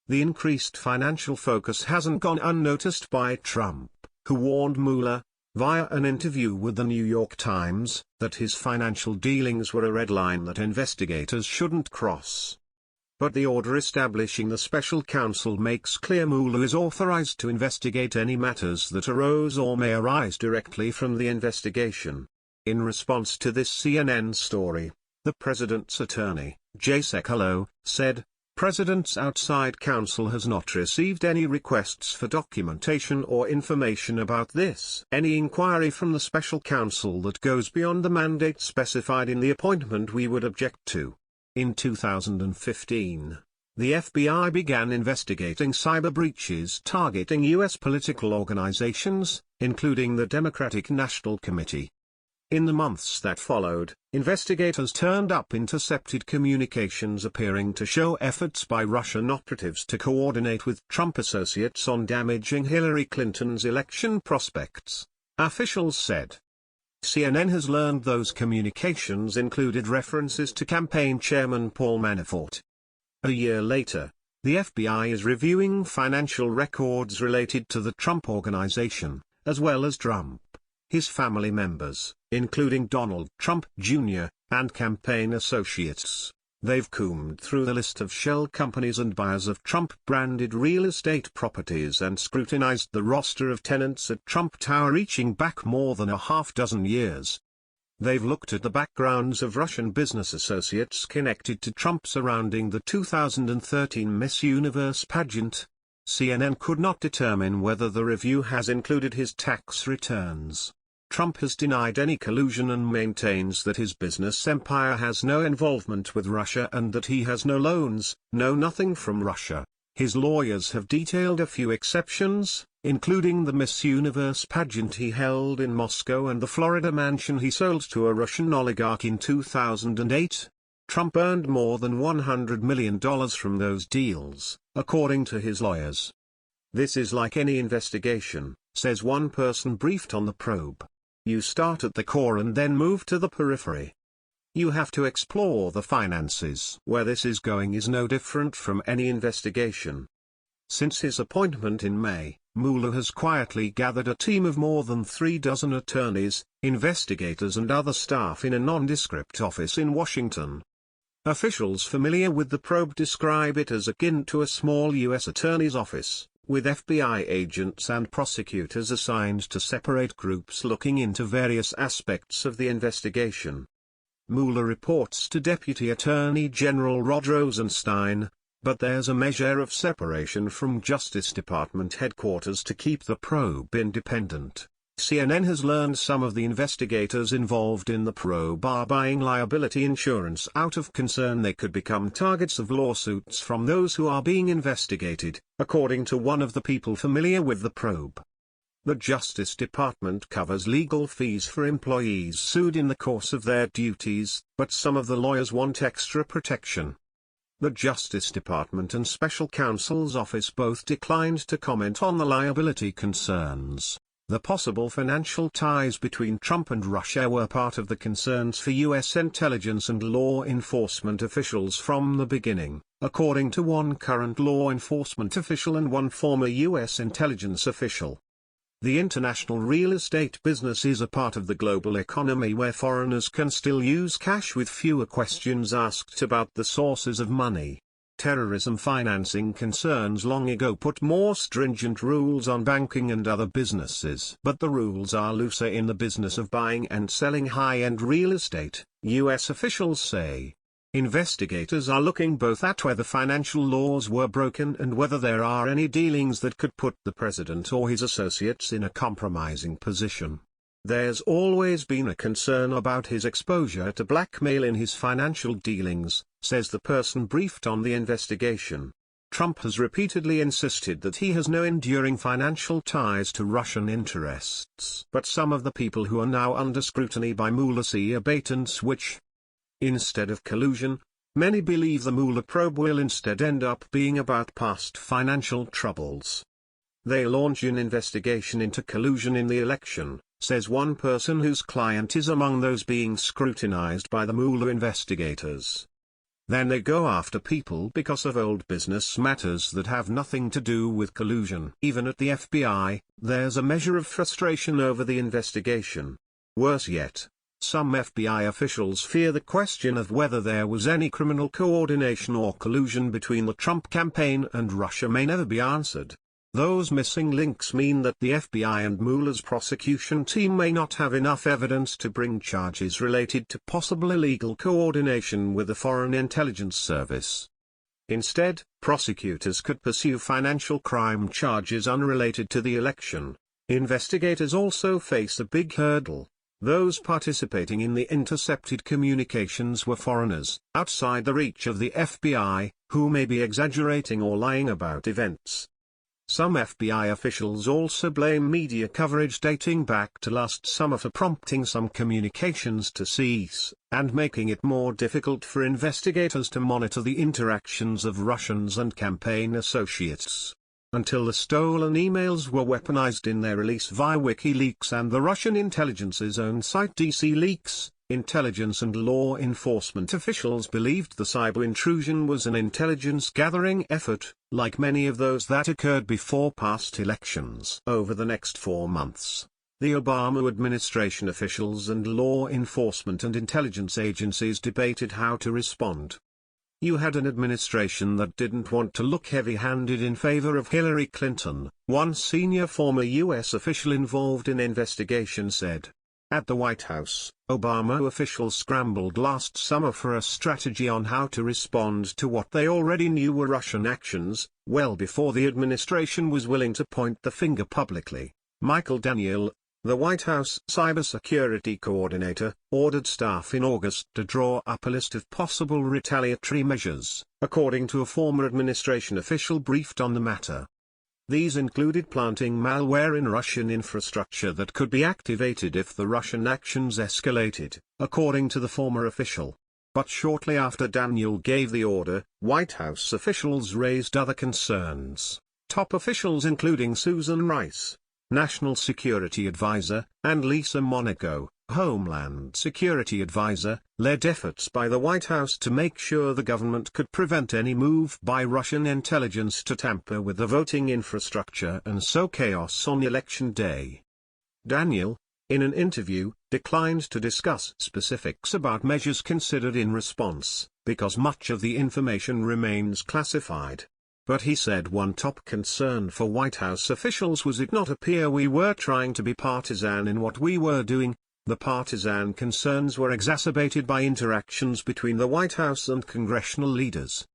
The increased financial focus hasn't gone unnoticed by Trump, who warned Mueller, via an interview with the New York Times, that his financial dealings were a red line that investigators shouldn't cross. But the order establishing the special counsel makes clear Mueller is authorized to investigate any matters that arose or may arise directly from the investigation. In response to this CNN story, the president's attorney, Jay Sekulow, said, "President's outside counsel has not received any requests for documentation or information about this. Any inquiry from the special counsel that goes beyond the mandate specified in the appointment we would object to." In 2015, the FBI began investigating cyber breaches targeting U.S. political organizations, including the Democratic National Committee. In the months that followed, investigators turned up intercepted communications appearing to show efforts by Russian operatives to coordinate with Trump associates on damaging Hillary Clinton's election prospects, officials said. CNN has learned those communications included references to campaign chairman Paul Manafort. A year later, the FBI is reviewing financial records related to the Trump Organization, as well as Trump, his family members, including Donald Trump Jr., and campaign associates. They've combed through the list of shell companies and buyers of Trump-branded real estate properties and scrutinized the roster of tenants at Trump Tower reaching back more than a half-dozen years. They've looked at the backgrounds of Russian business associates connected to Trump surrounding the 2013 Miss Universe pageant. CNN could not determine whether the review has included his tax returns. Trump has denied any collusion and maintains that his business empire has no involvement with Russia and that he has no loans, no nothing from Russia. His lawyers have detailed a few exceptions, including the Miss Universe pageant he held in Moscow and the Florida mansion he sold to a Russian oligarch in 2008. Trump earned more than $100 million from those deals, according to his lawyers. "This is like any investigation," says one person briefed on the probe. "You start at the core and then move to the periphery. You have to explore the finances. Where this is going is no different from any investigation." Since his appointment in May, Mueller has quietly gathered a team of more than 36 attorneys, investigators and other staff in a nondescript office in Washington. Officials familiar with the probe describe it as akin to a small U.S. attorney's office, with FBI agents and prosecutors assigned to separate groups looking into various aspects of the investigation. Mueller reports to Deputy Attorney General Rod Rosenstein, but there's a measure of separation from Justice Department headquarters to keep the probe independent. CNN has learned some of the investigators involved in the probe are buying liability insurance out of concern they could become targets of lawsuits from those who are being investigated, according to one of the people familiar with the probe. The Justice Department covers legal fees for employees sued in the course of their duties, but some of the lawyers want extra protection. The Justice Department and Special Counsel's Office both declined to comment on the liability concerns. The possible financial ties between Trump and Russia were part of the concerns for U.S. intelligence and law enforcement officials from the beginning, according to one current law enforcement official and one former U.S. intelligence official. The international real estate business is a part of the global economy where foreigners can still use cash with fewer questions asked about the sources of money. Terrorism financing concerns long ago put more stringent rules on banking and other businesses. But the rules are looser in the business of buying and selling high-end real estate, U.S. officials say. Investigators are looking both at whether financial laws were broken and whether there are any dealings that could put the president or his associates in a compromising position. There's always been a concern about his exposure to blackmail in his financial dealings, says the person briefed on the investigation. Trump has repeatedly insisted that he has no enduring financial ties to Russian interests. But some of the people who are now under scrutiny by Mueller see a bait-and-switch. Instead of collusion, many believe the Mueller probe will instead end up being about past financial troubles. They launch an investigation into collusion in the election, says one person whose client is among those being scrutinized by the Mueller investigators. Then they go after people because of old business matters that have nothing to do with collusion. Even at the FBI, there's a measure of frustration over the investigation. Worse yet, some FBI officials fear the question of whether there was any criminal coordination or collusion between the Trump campaign and Russia may never be answered. Those missing links mean that the FBI and Mueller's prosecution team may not have enough evidence to bring charges related to possible illegal coordination with the Foreign Intelligence Service. Instead, prosecutors could pursue financial crime charges unrelated to the election. Investigators also face a big hurdle. Those participating in the intercepted communications were foreigners, outside the reach of the FBI, who may be exaggerating or lying about events. Some FBI officials also blame media coverage dating back to last summer for prompting some communications to cease, and making it more difficult for investigators to monitor the interactions of Russians and campaign associates. Until the stolen emails were weaponized in their release via WikiLeaks and the Russian intelligence's own site DC Leaks, intelligence and law enforcement officials believed the cyber intrusion was an intelligence-gathering effort, like many of those that occurred before past elections. Over the next 4 months, the Obama administration officials and law enforcement and intelligence agencies debated how to respond. You had an administration that didn't want to look heavy-handed in favor of Hillary Clinton, one senior former U.S. official involved in investigation said. At the White House, Obama officials scrambled last summer for a strategy on how to respond to what they already knew were Russian actions, well before the administration was willing to point the finger publicly. Michael Daniel, the White House cybersecurity coordinator, ordered staff in August to draw up a list of possible retaliatory measures, according to a former administration official briefed on the matter. These included planting malware in Russian infrastructure that could be activated if the Russian actions escalated, according to the former official. But shortly after Daniel gave the order, White House officials raised other concerns. Top officials including Susan Rice, National Security Advisor, and Lisa Monaco, Homeland Security Advisor, led efforts by the White House to make sure the government could prevent any move by Russian intelligence to tamper with the voting infrastructure and sow chaos on Election Day. Daniel, in an interview, declined to discuss specifics about measures considered in response, because much of the information remains classified. But he said one top concern for White House officials was it not appear we were trying to be partisan in what we were doing. The partisan concerns were exacerbated by interactions between the White House and congressional leaders.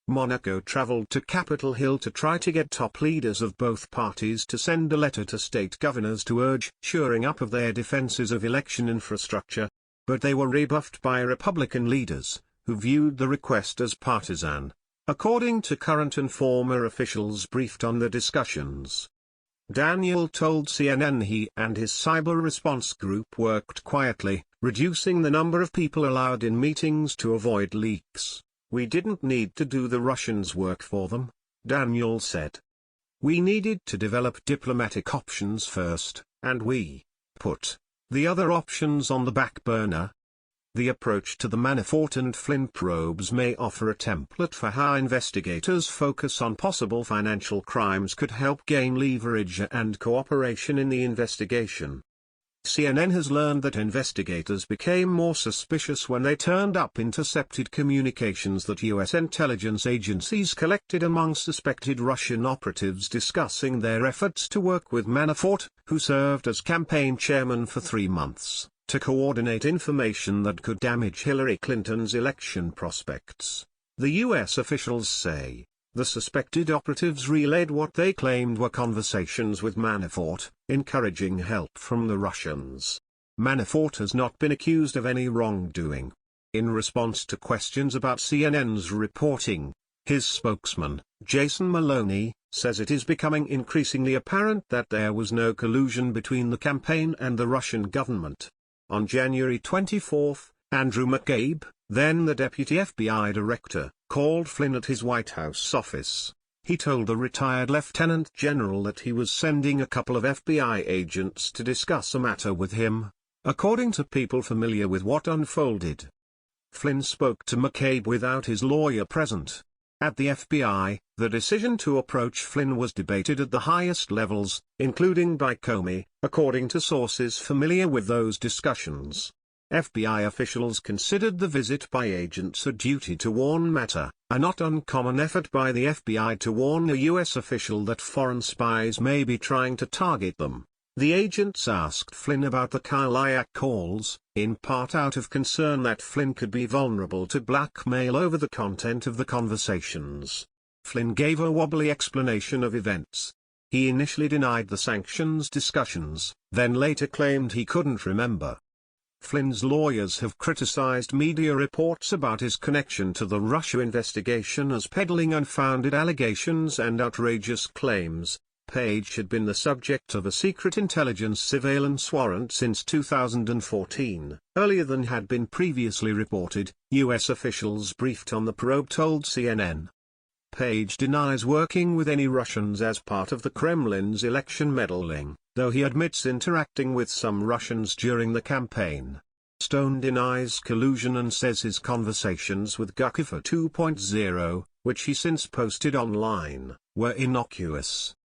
Monaco traveled to Capitol Hill to try to get top leaders of both parties to send a letter to state governors to urge shoring up of their defenses of election infrastructure, but they were rebuffed by Republican leaders, who viewed the request as partisan. According to current and former officials briefed on the discussions, Daniel told CNN he and his cyber response group worked quietly, reducing the number of people allowed in meetings to avoid leaks. We didn't need to do the Russians' work for them, Daniel said. We needed to develop diplomatic options first, and we put the other options on the back burner. The approach to the Manafort and Flynn probes may offer a template for how investigators focus on possible financial crimes could help gain leverage and cooperation in the investigation. CNN has learned that investigators became more suspicious when they turned up intercepted communications that U.S. intelligence agencies collected among suspected Russian operatives discussing their efforts to work with Manafort, who served as campaign chairman for 3 months, to coordinate information that could damage Hillary Clinton's election prospects. The U.S. officials say the suspected operatives relayed what they claimed were conversations with Manafort, encouraging help from the Russians. Manafort has not been accused of any wrongdoing. In response to questions about CNN's reporting, his spokesman, Jason Maloney, says it is becoming increasingly apparent that there was no collusion between the campaign and the Russian government. On January 24, Andrew McCabe, then the deputy FBI director, called Flynn at his White House office. He told the retired lieutenant general that he was sending a couple of FBI agents to discuss a matter with him, according to people familiar with what unfolded. Flynn spoke to McCabe without his lawyer present. At the FBI, the decision to approach Flynn was debated at the highest levels, including by Comey, according to sources familiar with those discussions. FBI officials considered the visit by agents a duty to warn matter, a not uncommon effort by the FBI to warn a U.S. official that foreign spies may be trying to target them. The agents asked Flynn about the Kislyak calls, in part out of concern that Flynn could be vulnerable to blackmail over the content of the conversations. Flynn gave a wobbly explanation of events. He initially denied the sanctions discussions, then later claimed he couldn't remember. Flynn's lawyers have criticized media reports about his connection to the Russia investigation as peddling unfounded allegations and outrageous claims. Page had been the subject of a secret intelligence surveillance warrant since 2014. Earlier than had been previously reported, U.S. officials briefed on the probe told CNN. Page denies working with any Russians as part of the Kremlin's election meddling, though he admits interacting with some Russians during the campaign. Stone denies collusion and says his conversations with Guccifer 2.0, which he since posted online, were innocuous.